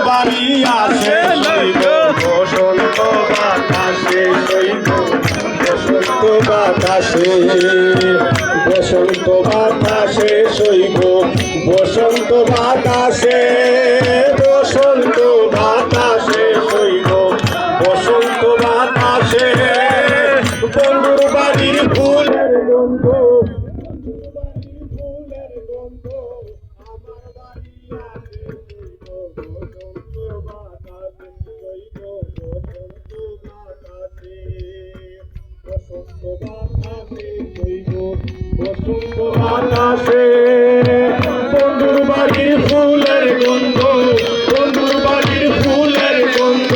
বাড়ি আসে শৈব বসন্ত বাতাসে শৈব বসন্ত বাতাসে বসন্ত বাতাসে শৈব বসন্ত বাতাসে বসন্ত বাতাসে শৈব বসন্ত বাতাসে বন্ধুর বাড়ির ফুলের গন্ধ বসন্ত বাতাসে বন্ধুর বাড়ির ফুলের গন্ধ বন্ধুর বাড়ির ফুলের গন্ধ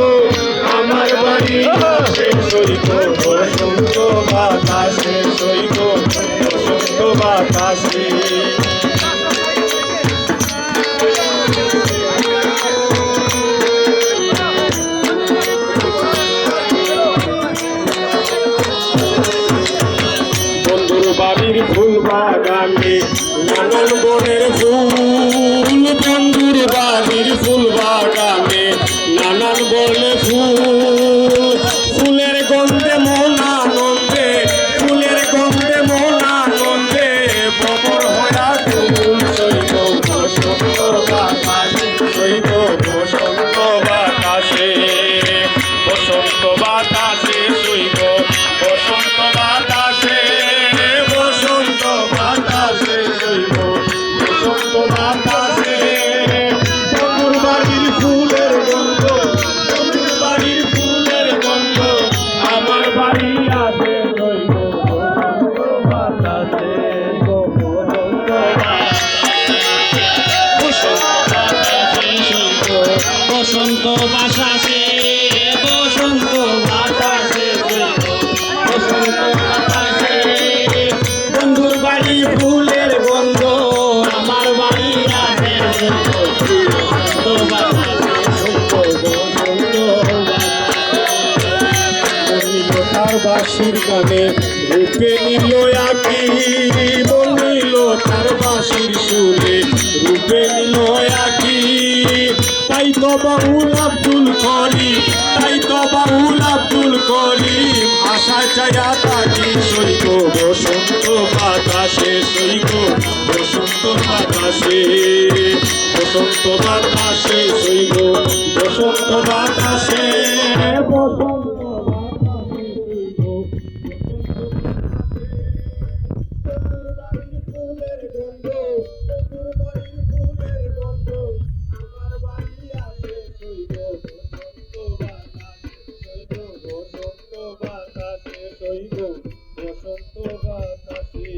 আমার বাড়ি আসে সইব বসন্ত বাতাসে সইব বসন্ত বাতাসে বাড়ির ফুল বাগানে নানান বনের ফুল বন্ধুর বাড়ির ফুল বাগানে নানান বনে ফুল ফুলের গন্ধে মন আনন্দে ফুলের গন্ধে মন আনন্দে ভ্রমর হয়া ফুল সইব বসন্ত বাতাসে সইব বসন্ত বাতাসে বসন্ত বাতাসে সইব বসন্ত বাতাসে বসন্ত বাতাসে শৈব বসন্ত বাতাসে বন্ধুর বাড়ির ফুলের গন্ধ বন্ধুর বাড়ির ফুলের গন্ধ আমার বাড়ি আসে শৈব বসন্ত বাতাসে বসন্ত বাতাসে শৈব বসন্ত বাতাসে বসন্ত বাতাসে শৈব বসন্ত বাতাসে বন্ধুর বাড়ি ফুলের গন্ধ আমার বাড়ি আছে বসন্ত বাতাসে তার বাঁশির গানে রূপে নিল আঁকি বলিল তার বাঁশির সুরে রূপে নিল আঁকি তাই তো বাউল আব্দুল করিম তাই তো বাউল আব্দুল করিম আশা চায়া তাকি সইব বসন্ত বাতাসে সইব বসন্ত বাতাসে বসন্ত বাতাসে সইব বসন্ত বাতাসে বসন্ত বাতাসে